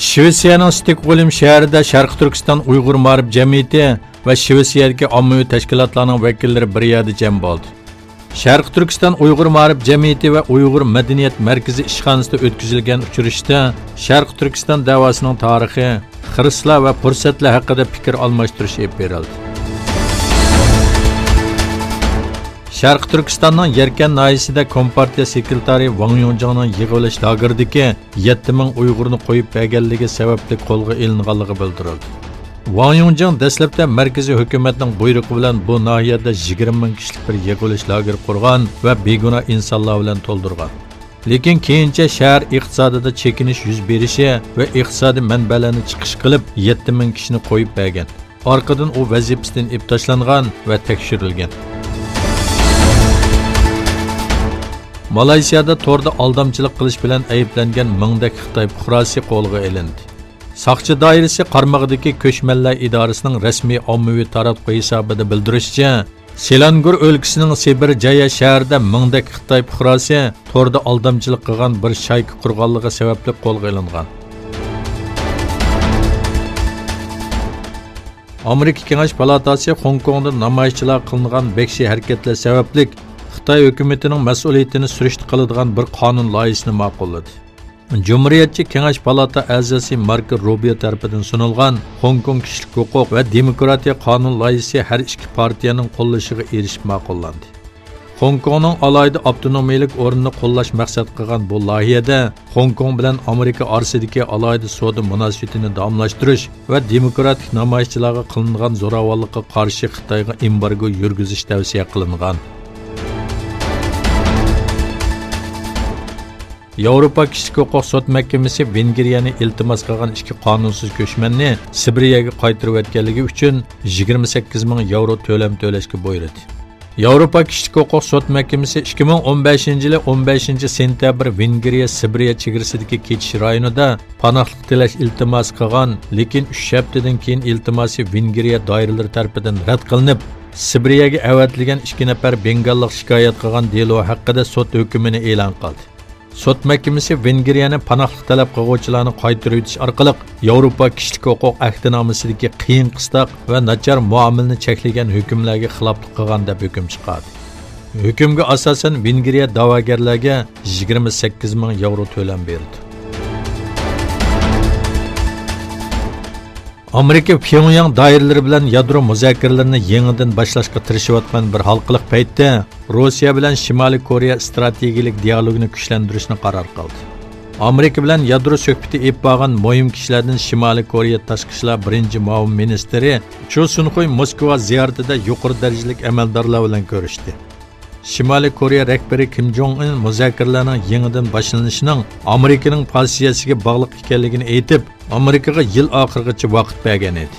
Shvetsiyaning Stokgolm shahrida Sharq Turkiston Uyg'ur ma'rif jamiyati va Shvetsiyadagi ommaviy tashkilotlarning vakillari bir yerda jam bo'ldi. Sharq Turkiston Uyg'ur ma'rif jamiyati va Uyg'ur madaniyat markazi ishxonasida o'tkazilgan uchrashuvda Sharq Turkiston davosining tarixi, xiristlar va fursatlar haqida fikr almashtirish olib berildi. Sharq Turkistonning Yarkan nahiyasida Kompartiya sekretari Wang Yongjanning yig'ilish lageridagi 7000 Uyg'urni qo'yib berganligi sababli qo'lga ilinganligi bildirildi. Wang Yongjan dastlabda markaziy hukumatning buyrug'i bilan bu nahiyada 20 ming kishilik bir yig'ilish lageri qurgan va begunoh insonlar bilan to'ldirgan. Lekin keyincha shahar iqtisodida chekinish yuz berishi va iqtisodiy manbalarni chiqish qilib 7000 kishini qo'yib bergan. Orqadan u vazifasidan olib tashlangan va tekshirilgan. Malayziyada to'rda aldamchilik qilish bilan ayblangan mingdak Xitoy fuqarosi qo'lga olindi. Saqchi doirasi qarmog'idagi ko'chmanlar idorasining rasmiy ommaviy taratquv hisobida bildirishicha, Selangur o'lkasining Sibir Jaya shahrida mingdak Xitoy fuqarosi to'rda aldamchilik qilgan bir shayka qurganligi sababli qo'lga olingan. Amerika Kengash palatasi Hong Kongda namoyishchilar qilingan bekshi harakatlar sababli Xitoy hukumatining mas'uliyatini surishti qiladigan bir qonun loyihasini ma'qulladi. Cumhuriyetçi Kengash palata a'zosi Marko Rubio tarafidan sunilgan Hong Kong kishilik huquq va demokratiya qonun loyihasi har ikki partiyaning qo'llashiga erishib ma'qullandi. Hong Kongning alayda avtonomiylik o'rnini qo'llash maqsad qilgan bu loyihada Hong Kong bilan Amerika orasidagi alayda savdo munosabatini davomlashtirish va demokratik namoyishchilarga qilingan zo'ravonlikqa qarshi Xitoyga embargo yurgizish tavsiya qilingan. Yevropa kishilik huquq sud mahkamasi Vengriyani iltimos qilgan ikki qonunsiz ko'chmanni Sibiriyaga qaytarib o'tganligi uchun 28 ming yevro to'lam to'lashga buyurdi. Yevropa kishilik huquq sud mahkamasi 2015-yili 15-sentyabr Vengriya Sibiriya chegarasidagi kechish rayonida panohlik tilash iltimos qilgan, lekin 3 haftadan keyin iltimosi Vengriya doiralari tomonidan rad qilinib, Sibiriyaga avatilgan 2 nafar bengallik shikoyat qilgan delo haqida sud hukmini e'lon qildi. Sud mahkamasi Vengriyani panohlik talab qiluvchilarni qaytarib o'tish orqali Yevropa kishilik huquq ahdinomasidagi qiyin qistoq va nachar muomalani cheklagan hukmlarga xiloflik qilgan deb hukm chiqardi. Hukmga asosan Vengriya da'vogarlarga 28 ming yevro to'lam berdi. Amerika Pyongyang doiralari bilan yadro muzokaralarini yangidan boshlashga tirishayotgan bir xalqliq paytda Rossiya bilan Shimoliy Koreya strategik dialogini kuchlantirishni qaror qildi. Amerika bilan yadro suhbati olib borgan muhim kishilardan Shimoliy Koreya tashqi ishlar birinchi muavin ministri Cho Sun-hui Moskva ziyoratida yuqori darajalik amaldorlar bilan ko'rishdi. Shimoliy Koreya rahbari Kim Jong-un muzokaralarning yangidan boshlanishining Amerikaning pozitsiyasiga bog'liq ekanligini aytib, Amerikaga yil oxirigacha vaqt bergan edi.